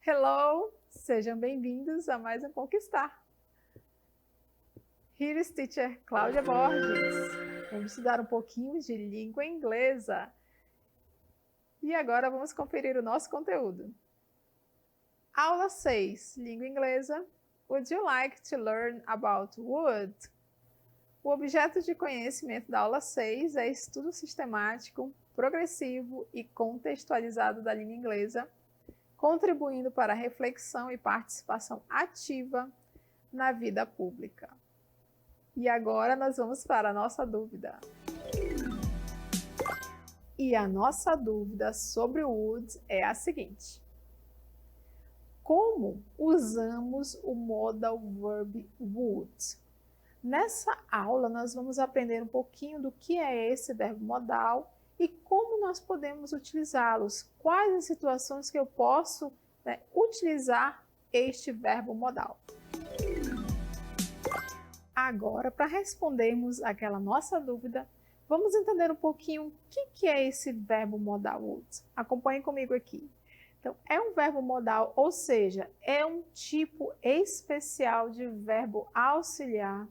Hello! Sejam bem-vindos a mais um Conquistar. Here is Teacher Cláudia Borges. Vamos estudar um pouquinho de língua inglesa. E agora vamos conferir o nosso conteúdo. Aula 6, língua inglesa. Would you like to learn about wood? O objeto de conhecimento da aula 6 é estudo sistemático, progressivo e contextualizado da língua inglesa, contribuindo para a reflexão e participação ativa na vida pública. E agora nós vamos para a nossa dúvida. E a nossa dúvida sobre o would é a seguinte: como usamos o modal verb would? Nessa aula nós vamos aprender um pouquinho do que é esse verbo modal e como nós podemos utilizá-los, quais as situações que eu posso utilizar este verbo modal. Agora, para respondermos aquela nossa dúvida, vamos entender um pouquinho o que é esse verbo modal would. Acompanhe comigo aqui. Então, é um verbo modal, ou seja, é um tipo especial de verbo auxiliar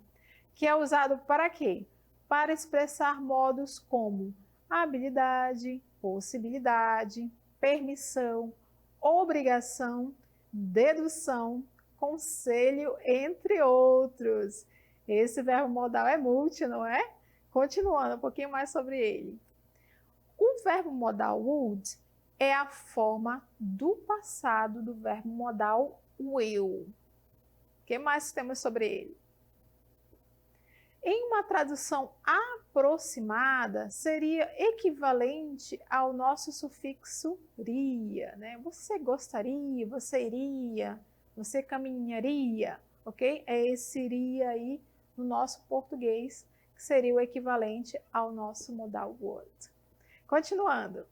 que é usado para quê? Para expressar modos como habilidade, possibilidade, permissão, obrigação, dedução, conselho, entre outros. Esse verbo modal é multi, não é? Continuando um pouquinho mais sobre ele. O verbo modal would é a forma do passado do verbo modal will. O que mais temos sobre ele? Em uma tradução aproximada, seria equivalente ao nosso sufixo ria, né? Você gostaria, você iria, você caminharia, ok? É esse iria aí no nosso português, que seria o equivalente ao nosso modal would. Continuando.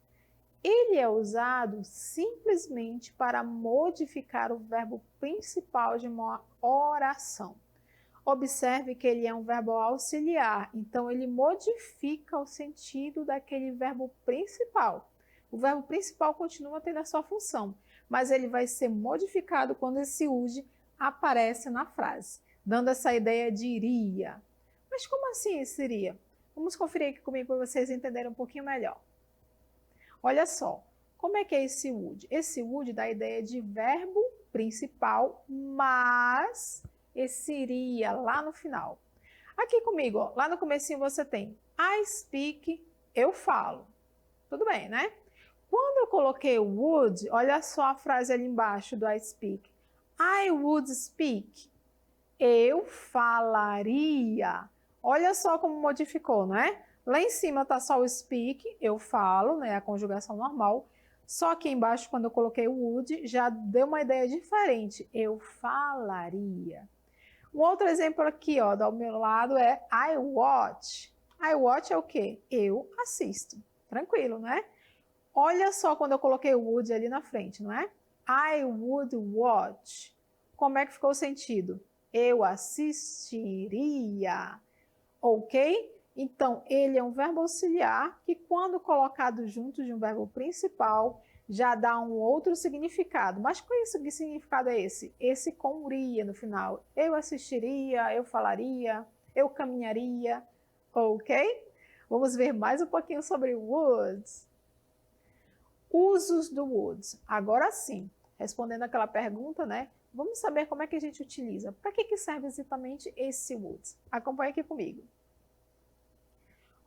Ele é usado simplesmente para modificar o verbo principal de uma oração. Observe que ele é um verbo auxiliar, então ele modifica o sentido daquele verbo principal. O verbo principal continua tendo a sua função, mas ele vai ser modificado quando esse would aparece na frase, dando essa ideia de iria. Mas como assim esse iria? Vamos conferir aqui comigo para vocês entenderem um pouquinho melhor. Olha só, como é que é esse would? Esse would dá a ideia de verbo principal, mas esse iria lá no final. Aqui comigo, ó, lá no comecinho você tem I speak, eu falo. Tudo bem, né? Quando eu coloquei o would, olha só a frase ali embaixo do I speak. I would speak. Eu falaria. Olha só como modificou, não é? Lá em cima tá só o speak, eu falo, né? A conjugação normal. Só que embaixo, quando eu coloquei o would, já deu uma ideia diferente. Eu falaria. Um outro exemplo aqui, ó, do meu lado é I watch. I watch é o quê? Eu assisto. Tranquilo, né? Olha só quando eu coloquei o would ali na frente, não é? I would watch. Como é que ficou o sentido? Eu assistiria. Ok? Então, ele é um verbo auxiliar que, quando colocado junto de um verbo principal, já dá um outro significado. Mas qual que significado é esse? Esse com iria no final. Eu assistiria, eu falaria, eu caminharia, ok? Vamos ver mais um pouquinho sobre would. Usos do would. Agora sim, respondendo aquela pergunta, né? Vamos saber como é que a gente utiliza. Para que serve exatamente esse would? Acompanhe aqui comigo.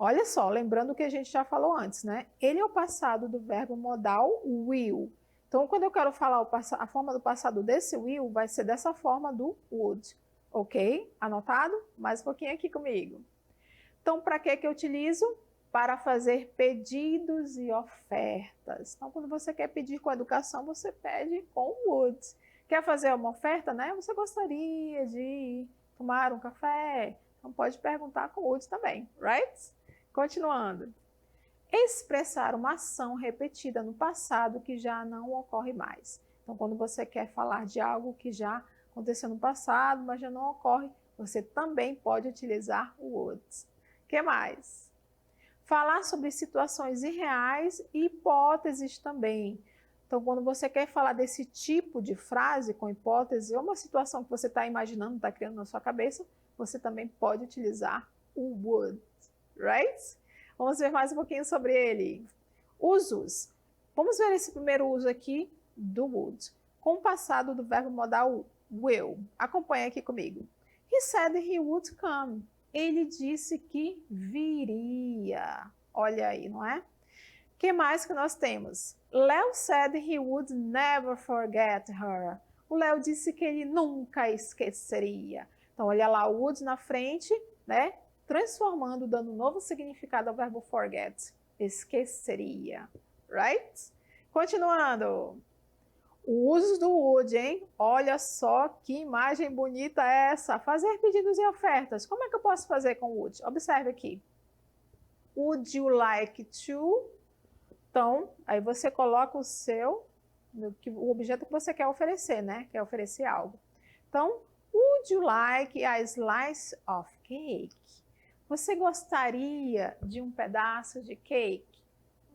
Olha só, lembrando o que a gente já falou antes, né? Ele é o passado do verbo modal will. Então, quando eu quero falar a forma do passado desse will, vai ser dessa forma do would. Ok? Anotado? Mais um pouquinho aqui comigo. Então, para que eu utilizo? Para fazer pedidos e ofertas. Então, quando você quer pedir com educação, você pede com would. Quer fazer uma oferta, né? Você gostaria de tomar um café? Então, pode perguntar com would também, right? Continuando. Expressar uma ação repetida no passado que já não ocorre mais. Então, quando você quer falar de algo que já aconteceu no passado, mas já não ocorre, você também pode utilizar o would. Que mais? Falar sobre situações irreais e hipóteses também. Então, quando você quer falar desse tipo de frase com hipótese, ou uma situação que você está imaginando, está criando na sua cabeça, você também pode utilizar o would, right? Vamos ver mais um pouquinho sobre ele. Usos. Vamos ver esse primeiro uso aqui do would, com o passado do verbo modal will. Acompanha aqui comigo. He said he would come. Ele disse que viria. Olha aí, não é? O que mais que nós temos? Léo said he would never forget her. O Léo disse que ele nunca esqueceria. Então, olha lá o would na frente, né? Transformando, dando um novo significado ao verbo forget. Esqueceria. Right? Continuando. O uso do would, hein? Olha só que imagem bonita é essa. Fazer pedidos e ofertas. Como é que eu posso fazer com o would? Observe aqui. Would you like to? Então, aí você coloca o objeto que você quer oferecer, né? Quer oferecer algo. Então, would you like a slice of cake? Você gostaria de um pedaço de cake?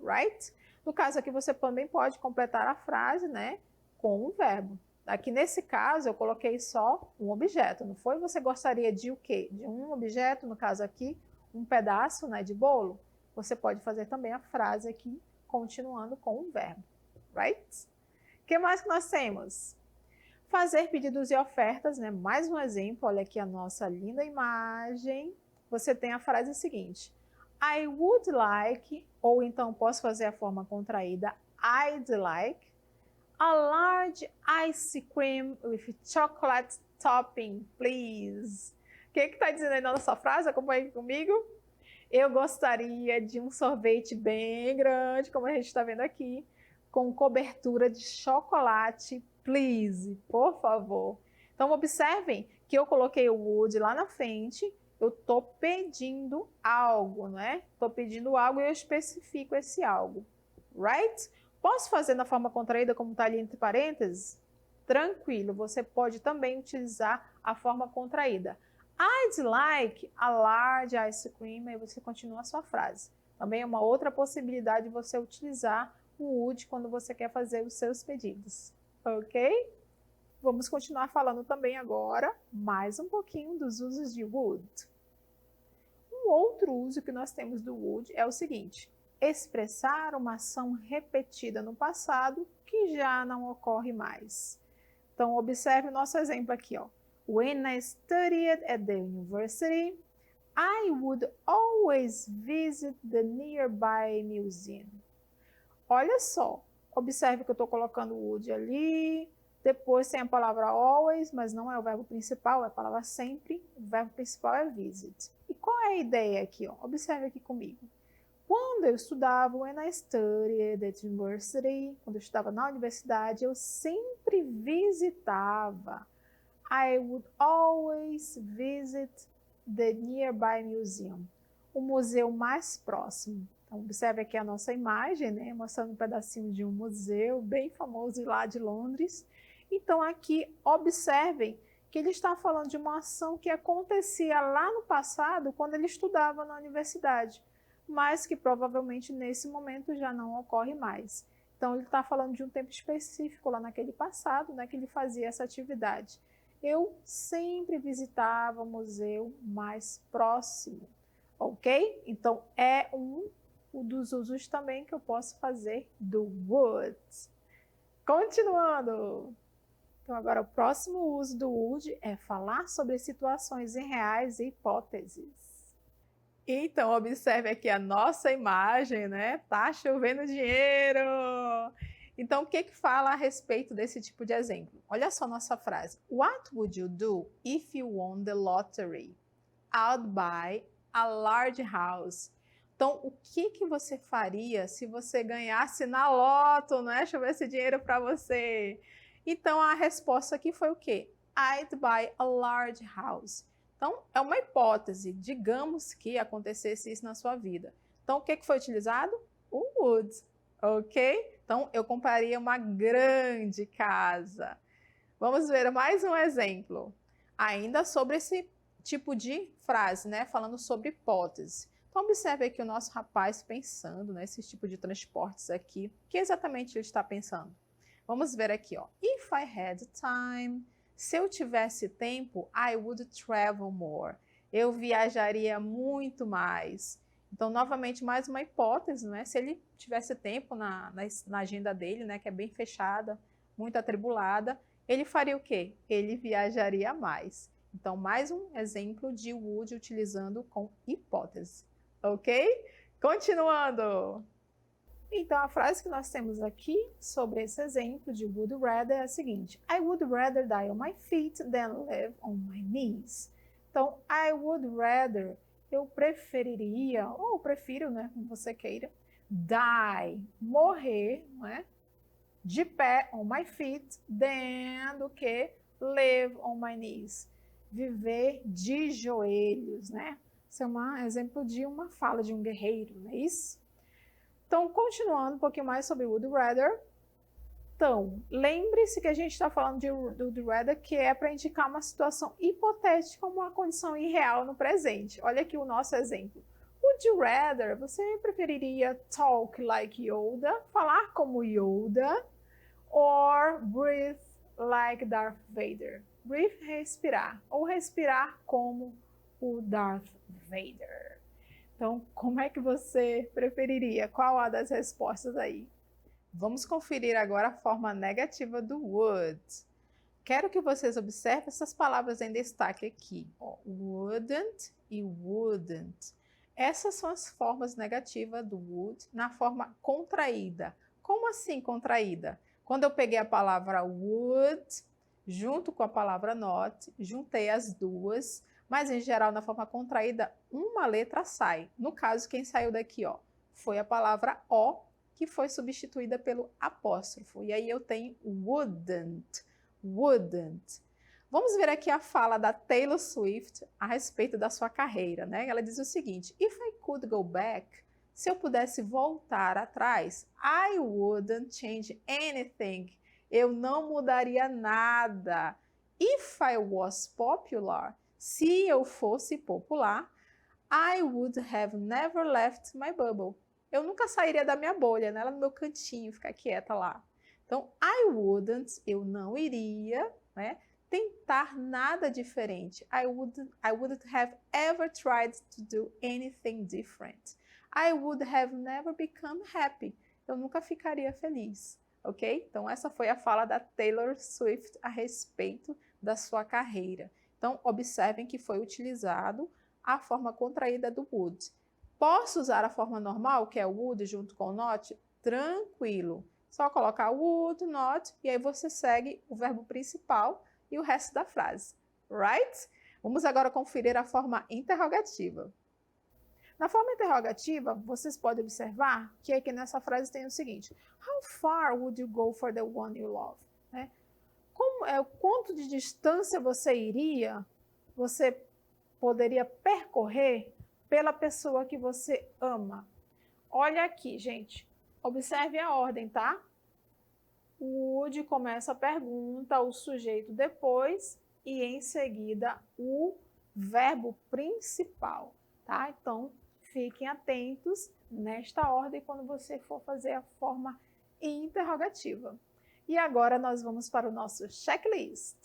Right? No caso aqui, você também pode completar a frase, né? Com um verbo. Aqui nesse caso, eu coloquei só um objeto, não foi? Você gostaria de o quê? De um objeto, no caso aqui, um pedaço, né, de bolo? Você pode fazer também a frase aqui, continuando com um verbo, right? O que mais que nós temos? Fazer pedidos e ofertas, né? Mais um exemplo, olha aqui a nossa linda imagem. Você tem a frase seguinte: I would like, ou então posso fazer a forma contraída, I'd like, a large ice cream with chocolate topping, please. O que está dizendo aí na nossa frase? Acompanhe comigo. Eu gostaria de um sorvete bem grande, como a gente está vendo aqui, com cobertura de chocolate, please, por favor. Então, observem que eu coloquei o would lá na frente, eu estou pedindo algo, né? Estou pedindo algo e eu especifico esse algo, right? Posso fazer na forma contraída, como está ali entre parênteses? Tranquilo, você pode também utilizar a forma contraída. I'd like a large ice cream, e você continua a sua frase. Também é uma outra possibilidade de você utilizar o would quando você quer fazer os seus pedidos, ok? Vamos continuar falando também agora mais um pouquinho dos usos de would. Um outro uso que nós temos do would é o seguinte: expressar uma ação repetida no passado que já não ocorre mais. Então, observe o nosso exemplo aqui, ó. When I studied at the university, I would always visit the nearby museum. Olha só, observe que eu estou colocando o would ali, depois tem a palavra always, mas não é o verbo principal, é a palavra sempre, o verbo principal é visit. E qual é a ideia aqui? Ó? Observe aqui comigo. Quando eu estudava, when I studied at university, quando eu estudava na universidade, eu sempre visitava. I would always visit the nearby museum, o museu mais próximo. Então, observe aqui a nossa imagem, né, mostrando um pedacinho de um museu bem famoso lá de Londres. Então, aqui, observem que ele está falando de uma ação que acontecia lá no passado, quando ele estudava na universidade, mas que provavelmente nesse momento já não ocorre mais. Então, ele está falando de um tempo específico lá naquele passado, né, que ele fazia essa atividade. Eu sempre visitava o museu mais próximo, ok? Então, é um dos usos também que eu posso fazer do would. Continuando. Então, agora o próximo uso do would é falar sobre situações irreais e hipóteses. Então, observe aqui a nossa imagem, né? Tá chovendo dinheiro! Então, o que fala a respeito desse tipo de exemplo? Olha só nossa frase. What would you do if you won the lottery? I'd buy a large house. Então, o que você faria se você ganhasse na loto, né? Chover esse dinheiro para você. Então, a resposta aqui foi o quê? I'd buy a large house. Então, é uma hipótese. Digamos que acontecesse isso na sua vida. Então, o que foi utilizado? O would, ok? Então, eu compraria uma grande casa. Vamos ver mais um exemplo. Ainda sobre esse tipo de frase, né? Falando sobre hipótese. Então, observe aqui o nosso rapaz pensando nesse tipo de transportes aqui. O que exatamente ele está pensando? Vamos ver aqui, ó. If I had time, se eu tivesse tempo, I would travel more. Eu viajaria muito mais. Então, novamente, mais uma hipótese, né? Se ele tivesse tempo na agenda dele, né? Que é bem fechada, muito atribulada, ele faria o quê? Ele viajaria mais. Então, mais um exemplo de would utilizando com hipótese. Ok? Continuando! Então, a frase que nós temos aqui sobre esse exemplo de would rather é a seguinte: I would rather die on my feet than live on my knees. Então, I would rather, eu preferiria, ou prefiro, né, como você queira, die, morrer, não é? De pé, on my feet, than do que live on my knees, viver de joelhos, né? Isso é um exemplo de uma fala de um guerreiro, não é isso? Então, continuando um pouquinho mais sobre would rather. Então, lembre-se que a gente está falando de would rather, que é para indicar uma situação hipotética, uma condição irreal no presente. Olha aqui o nosso exemplo. Would you rather, você preferiria talk like Yoda, falar como Yoda, or breathe like Darth Vader? Breathe, respirar, ou respirar como o Darth Vader. Então, como é que você preferiria? Qual a das respostas aí? Vamos conferir agora a forma negativa do would. Quero que vocês observem essas palavras em destaque aqui. Ó, wouldn't e wouldn't. Essas são as formas negativas do would na forma contraída. Como assim contraída? Quando eu peguei a palavra would, junto com a palavra not, juntei as duas, mas em geral na forma contraída uma letra sai. No caso, quem saiu daqui, ó, foi a palavra o, que foi substituída pelo apóstrofo. E aí eu tenho wouldn't, wouldn't. Vamos ver aqui a fala da Taylor Swift a respeito da sua carreira, né? Ela diz o seguinte: If I could go back, se eu pudesse voltar atrás, I wouldn't change anything. Eu não mudaria nada. If I was popular, se eu fosse popular, I would have never left my bubble. Eu nunca sairia da minha bolha, né? Lá no meu cantinho, ficar quieta lá. Então, I wouldn't, eu não iria, né, tentar nada diferente. I wouldn't have ever tried to do anything different. I would have never become happy. Eu nunca ficaria feliz, ok? Então, essa foi a fala da Taylor Swift a respeito da sua carreira. Então, observem que foi utilizado a forma contraída do would. Posso usar a forma normal, que é o would junto com o not? Tranquilo. Só colocar would, not, e aí você segue o verbo principal e o resto da frase. Right? Vamos agora conferir a forma interrogativa. Na forma interrogativa, vocês podem observar que aqui nessa frase tem o seguinte: How far would you go for the one you love? Né? Quanto de distância você poderia percorrer pela pessoa que você ama? Olha aqui, gente. Observe a ordem, tá? O would começa a pergunta, o sujeito depois e em seguida o verbo principal, tá? Então, fiquem atentos nesta ordem quando você for fazer a forma interrogativa. E agora nós vamos para o nosso checklist.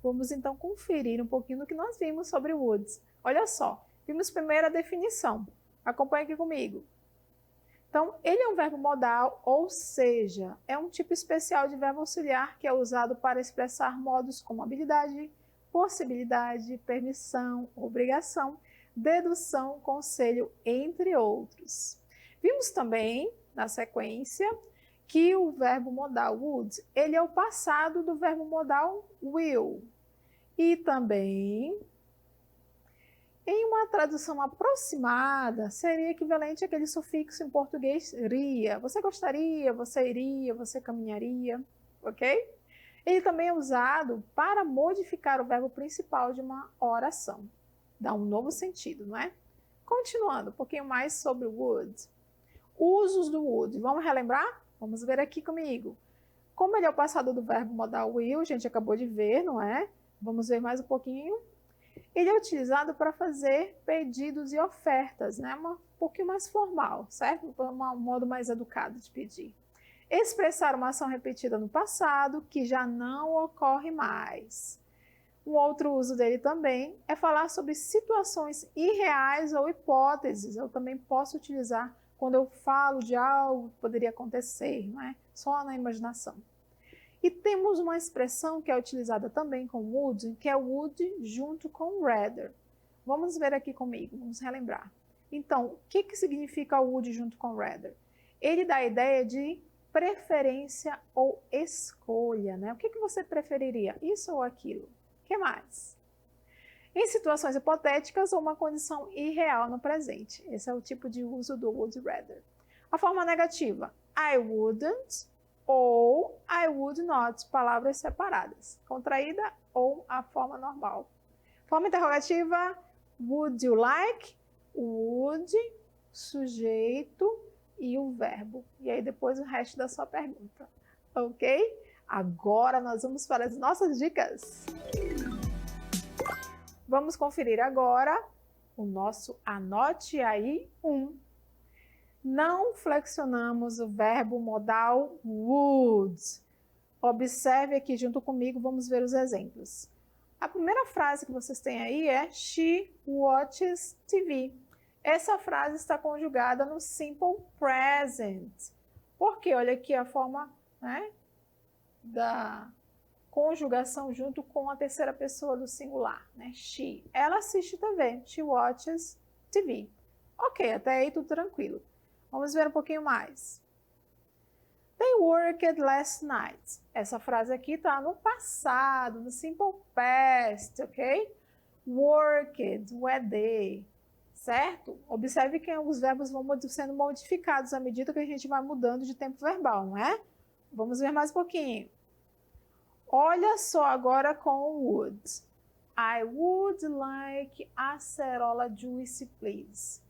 Vamos então conferir um pouquinho do que nós vimos sobre o would. Olha só, vimos primeiro a definição. Acompanhe aqui comigo. Então, ele é um verbo modal, ou seja, é um tipo especial de verbo auxiliar que é usado para expressar modos como habilidade, possibilidade, permissão, obrigação, dedução, conselho, entre outros. Vimos também, na sequência, que o verbo modal would, ele é o passado do verbo modal will. E também, em uma tradução aproximada, seria equivalente àquele sufixo em português ria. Você gostaria, você iria, você caminharia, ok? Ele também é usado para modificar o verbo principal de uma oração. Dá um novo sentido, não é? Continuando um pouquinho mais sobre o would. Usos do would. Vamos relembrar? Vamos ver aqui comigo. Como ele é o passado do verbo modal will, a gente acabou de ver, não é? Vamos ver mais um pouquinho. Ele é utilizado para fazer pedidos e ofertas, né? Um pouquinho mais formal, certo? Um modo mais educado de pedir. Expressar uma ação repetida no passado que já não ocorre mais. Um outro uso dele também é falar sobre situações irreais ou hipóteses. Eu também posso utilizar quando eu falo de algo que poderia acontecer, não é? Só na imaginação. E temos uma expressão que é utilizada também com would, que é would junto com rather. Vamos ver aqui comigo, vamos relembrar. Então, o que significa would junto com rather? Ele dá a ideia de preferência ou escolha, né? O que você preferiria, isso ou aquilo? O que mais? Em situações hipotéticas ou uma condição irreal no presente. Esse é o tipo de uso do would rather. A forma negativa, I wouldn't ou I would not, palavras separadas, contraída ou a forma normal. Forma interrogativa, would you like, would, sujeito e o verbo. E aí depois o resto da sua pergunta, ok? Agora nós vamos para as nossas dicas. Vamos conferir agora o nosso Anote Aí 1. Não flexionamos o verbo modal would. Observe aqui junto comigo, vamos ver os exemplos. A primeira frase que vocês têm aí é She watches TV. Essa frase está conjugada no simple present. Porque olha aqui a forma, né, da conjugação junto com a terceira pessoa do singular, né? She. Ela assiste TV. She watches TV. Ok, até aí tudo tranquilo. Vamos ver um pouquinho mais. They worked last night. Essa frase aqui está no passado, no simple past, ok? Worked, o ED, certo? Observe que os verbos vão sendo modificados à medida que a gente vai mudando de tempo verbal, não é? Vamos ver mais um pouquinho. Olha só agora com o would. I would like acerola juice, please.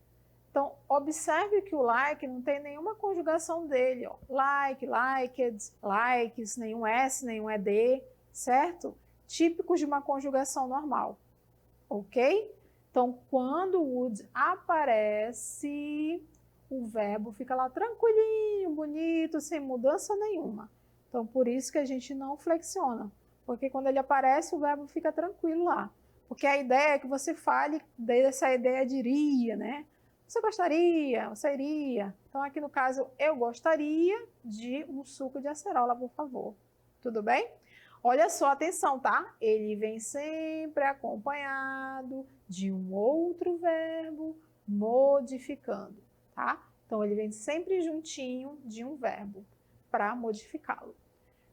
Então, observe que o like não tem nenhuma conjugação dele. Ó. Like, liked, likes, nenhum S, nenhum ED, certo? Típicos de uma conjugação normal, ok? Então, quando o would aparece, o verbo fica lá tranquilinho, bonito, sem mudança nenhuma. Então, por isso que a gente não flexiona, porque quando ele aparece, o verbo fica tranquilo lá. Porque a ideia é que você fale dessa ideia de iria, né? Você gostaria, você iria. Então, aqui no caso, eu gostaria de um suco de acerola, por favor. Tudo bem? Olha só, atenção, tá? Ele vem sempre acompanhado de um outro verbo modificando, tá? Então, ele vem sempre juntinho de um verbo para modificá-lo.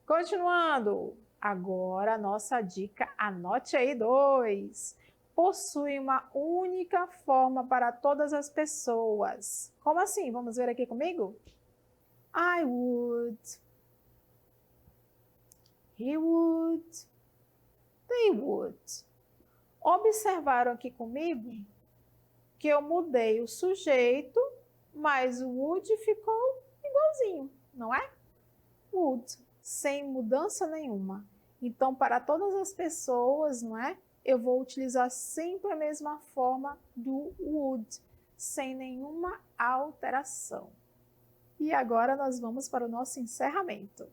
Continuando, agora a nossa dica, anote aí 2. Possui uma única forma para todas as pessoas. Como assim? Vamos ver aqui comigo? I would. He would. They would. Observaram aqui comigo que eu mudei o sujeito, mas o would ficou igualzinho, não é? Would, sem mudança nenhuma. Então, para todas as pessoas, não é? Eu vou utilizar sempre a mesma forma do would, sem nenhuma alteração. E agora nós vamos para o nosso encerramento.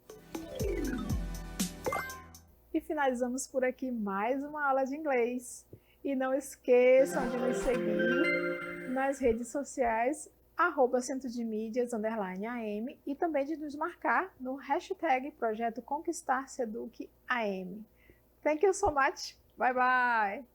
E finalizamos por aqui mais uma aula de inglês. E não esqueçam de nos seguir nas redes sociais, @centrodemídias_am e também de nos marcar no hashtag Projeto Conquistar Seduc AM. Thank you so much. Bye bye.